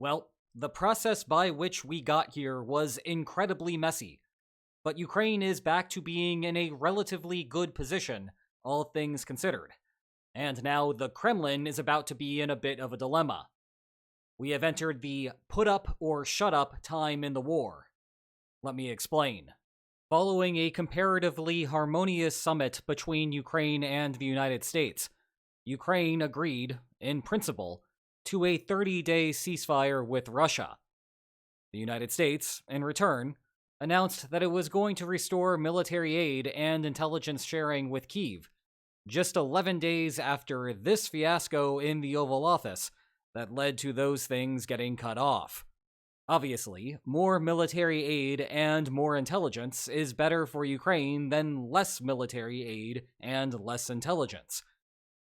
Well, the process by which we got here was incredibly messy, but Ukraine is back to being in a relatively good position, all things considered. And now the Kremlin is about to be in a bit of a dilemma. We have entered the put up or shut up time in the war. Let me explain. Following a comparatively harmonious summit between Ukraine and the United States, Ukraine agreed, in principle, to a 30-day ceasefire with Russia. The United States, in return, announced that it was going to restore military aid and intelligence sharing with Kyiv, just 11 days after this fiasco in the Oval Office that led to those things getting cut off. Obviously, more military aid and more intelligence is better for Ukraine than less military aid and less intelligence.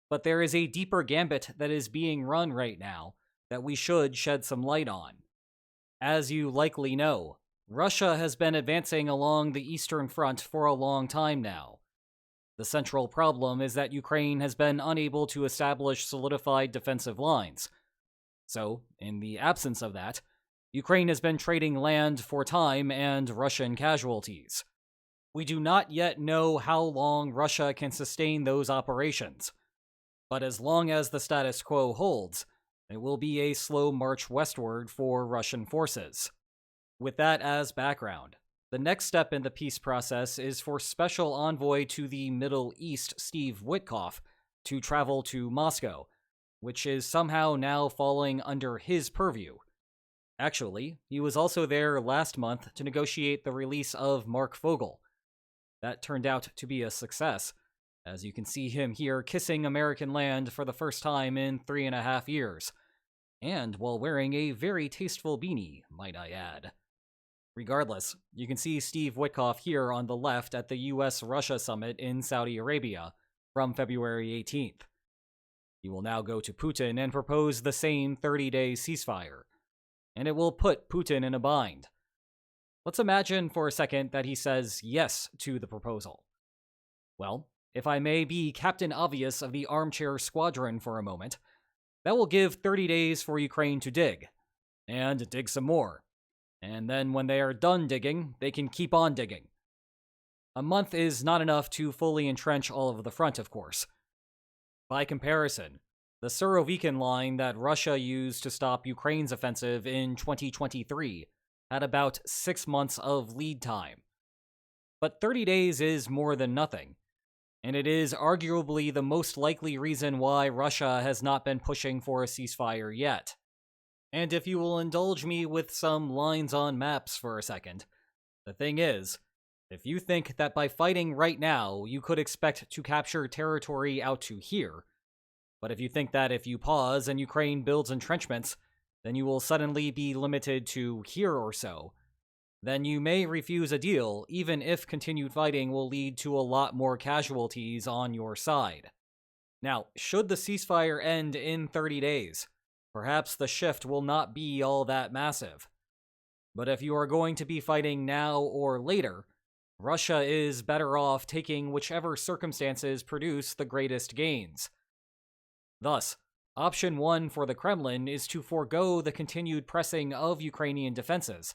But there is a deeper gambit that is being run right now that we should shed some light on. As you likely know, Russia has been advancing along the Eastern Front for a long time now. The central problem is that Ukraine has been unable to establish solidified defensive lines. So, in the absence of that, Ukraine has been trading land for time and Russian casualties. We do not yet know how long Russia can sustain those operations, but as long as the status quo holds, it will be a slow march westward for Russian forces. With that as background, the next step in the peace process is for Special Envoy to the Middle East Steve Witkoff to travel to Moscow, which is somehow now falling under his purview. Actually, he was also there last month to negotiate the release of Mark Fogel. That turned out to be a success, as you can see him here kissing American land for the first time in 3.5 years, and while wearing a very tasteful beanie, might I add. Regardless, you can see Steve Witkoff here on the left at the US-Russia summit in Saudi Arabia from February 18th. He will now go to Putin and propose the same 30-day ceasefire, and it will put Putin in a bind. Let's imagine for a second that he says yes to the proposal. Well, if I may be Captain Obvious of the Armchair Squadron for a moment, that will give 30 days for Ukraine to dig, and dig some more. And then when they are done digging, they can keep on digging. A month is not enough to fully entrench all of the front, of course. By comparison, the Surovikin line that Russia used to stop Ukraine's offensive in 2023 had about 6 months of lead time. But 30 days is more than nothing, and it is arguably the most likely reason why Russia has not been pushing for a ceasefire yet. And if you will indulge me with some lines on maps for a second, the thing is, if you think that by fighting right now you could expect to capture territory out to here, but if you think that if you pause and Ukraine builds entrenchments, then you will suddenly be limited to here or so, then you may refuse a deal even if continued fighting will lead to a lot more casualties on your side. Now, should the ceasefire end in 30 days, perhaps the shift will not be all that massive. But if you are going to be fighting now or later, Russia is better off taking whichever circumstances produce the greatest gains. Thus, option 1 for the Kremlin is to forego the continued pressing of Ukrainian defenses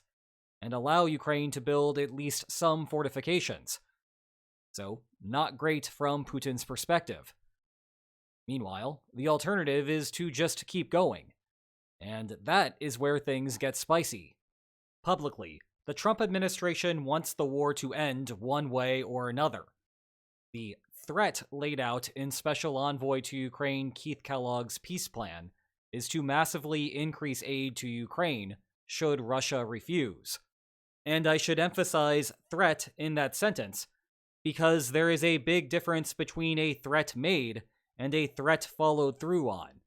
and allow Ukraine to build at least some fortifications. So, not great from Putin's perspective. Meanwhile, the alternative is to just keep going. And that is where things get spicy. Publicly, the Trump administration wants the war to end one way or another. The threat laid out in Special Envoy to Ukraine Keith Kellogg's peace plan is to massively increase aid to Ukraine should Russia refuse. And I should emphasize threat in that sentence, because there is a big difference between a threat made and a threat followed through on.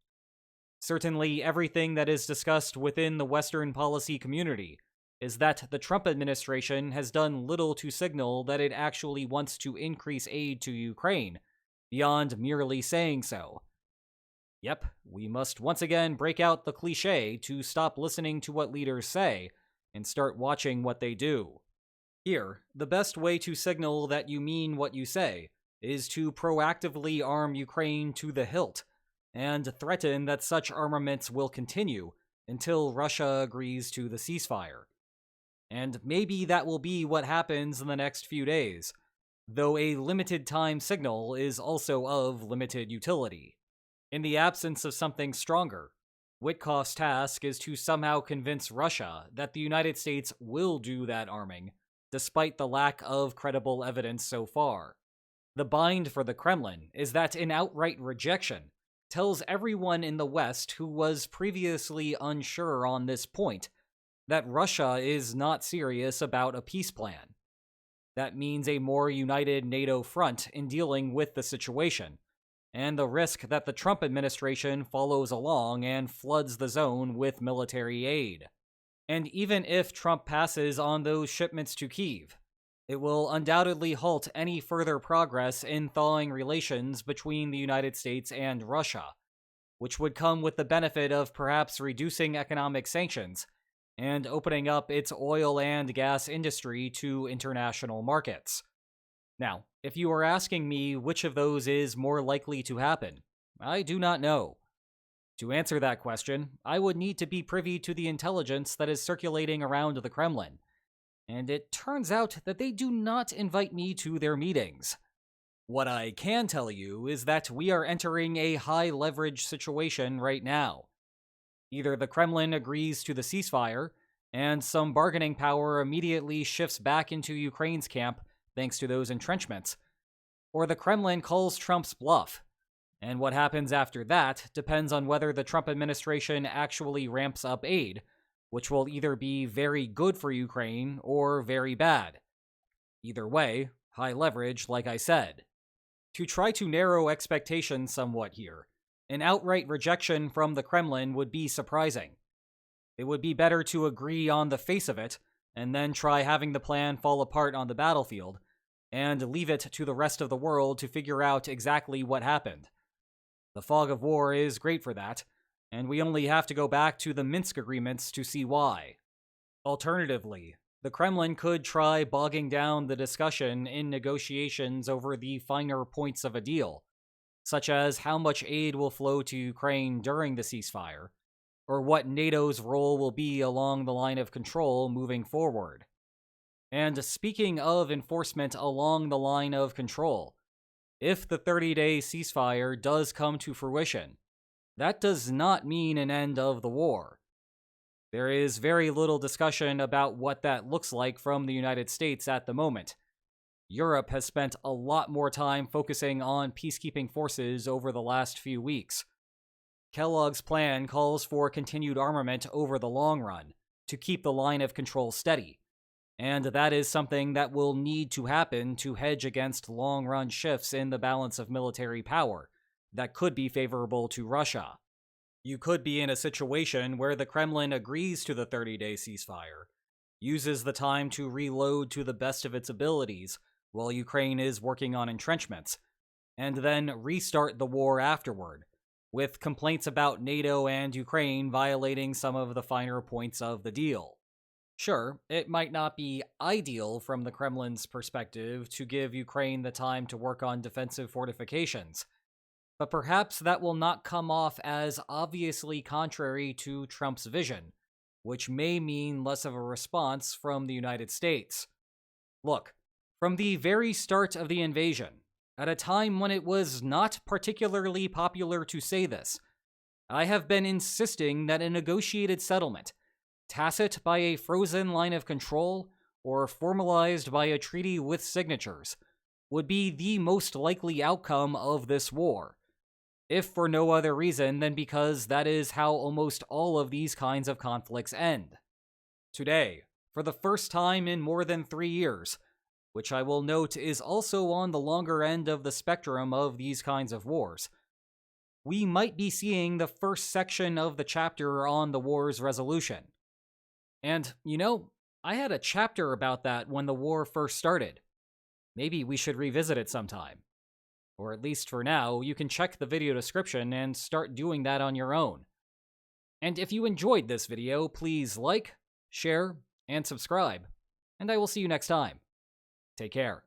Certainly, everything that is discussed within the Western policy community is that the Trump administration has done little to signal that it actually wants to increase aid to Ukraine, beyond merely saying so. Yep, we must once again break out the cliché to stop listening to what leaders say and start watching what they do. Here, the best way to signal that you mean what you say is to proactively arm Ukraine to the hilt, and threaten that such armaments will continue until Russia agrees to the ceasefire. And maybe that will be what happens in the next few days, though a limited time signal is also of limited utility. In the absence of something stronger, Witkoff's task is to somehow convince Russia that the United States will do that arming, despite the lack of credible evidence so far. The bind for the Kremlin is that an outright rejection tells everyone in the West who was previously unsure on this point that Russia is not serious about a peace plan. That means a more united NATO front in dealing with the situation, and the risk that the Trump administration follows along and floods the zone with military aid. And even if Trump passes on those shipments to Kyiv, it will undoubtedly halt any further progress in thawing relations between the United States and Russia, which would come with the benefit of perhaps reducing economic sanctions and opening up its oil and gas industry to international markets. Now, if you are asking me which of those is more likely to happen, I do not know. To answer that question, I would need to be privy to the intelligence that is circulating around the Kremlin, and it turns out that they do not invite me to their meetings. What I can tell you is that we are entering a high-leverage situation right now. Either the Kremlin agrees to the ceasefire, and some bargaining power immediately shifts back into Ukraine's camp thanks to those entrenchments, or the Kremlin calls Trump's bluff, and what happens after that depends on whether the Trump administration actually ramps up aid, which will either be very good for Ukraine or very bad. Either way, high leverage, like I said. To try to narrow expectations somewhat here, an outright rejection from the Kremlin would be surprising. It would be better to agree on the face of it, and then try having the plan fall apart on the battlefield, and leave it to the rest of the world to figure out exactly what happened. The fog of war is great for that, and we only have to go back to the Minsk agreements to see why. Alternatively, the Kremlin could try bogging down the discussion in negotiations over the finer points of a deal, such as how much aid will flow to Ukraine during the ceasefire, or what NATO's role will be along the line of control moving forward. And speaking of enforcement along the line of control, if the 30-day ceasefire does come to fruition, that does not mean an end of the war. There is very little discussion about what that looks like from the United States at the moment. Europe has spent a lot more time focusing on peacekeeping forces over the last few weeks. Kellogg's plan calls for continued armament over the long run to keep the line of control steady, and that is something that will need to happen to hedge against long-run shifts in the balance of military power that could be favorable to Russia. You could be in a situation where the Kremlin agrees to the 30-day ceasefire, uses the time to reload to the best of its abilities while Ukraine is working on entrenchments, and then restart the war afterward, with complaints about NATO and Ukraine violating some of the finer points of the deal. Sure, it might not be ideal from the Kremlin's perspective to give Ukraine the time to work on defensive fortifications, but perhaps that will not come off as obviously contrary to Trump's vision, which may mean less of a response from the United States. Look, from the very start of the invasion, at a time when it was not particularly popular to say this, I have been insisting that a negotiated settlement, tacit by a frozen line of control or formalized by a treaty with signatures, would be the most likely outcome of this war, if for no other reason than because that is how almost all of these kinds of conflicts end. Today, for the first time in more than 3 years, which I will note is also on the longer end of the spectrum of these kinds of wars, we might be seeing the first section of the chapter on the war's resolution. And, I had a chapter about that when the war first started. Maybe we should revisit it sometime. Or at least for now, you can check the video description and start doing that on your own. And if you enjoyed this video, please like, share, and subscribe. And I will see you next time. Take care.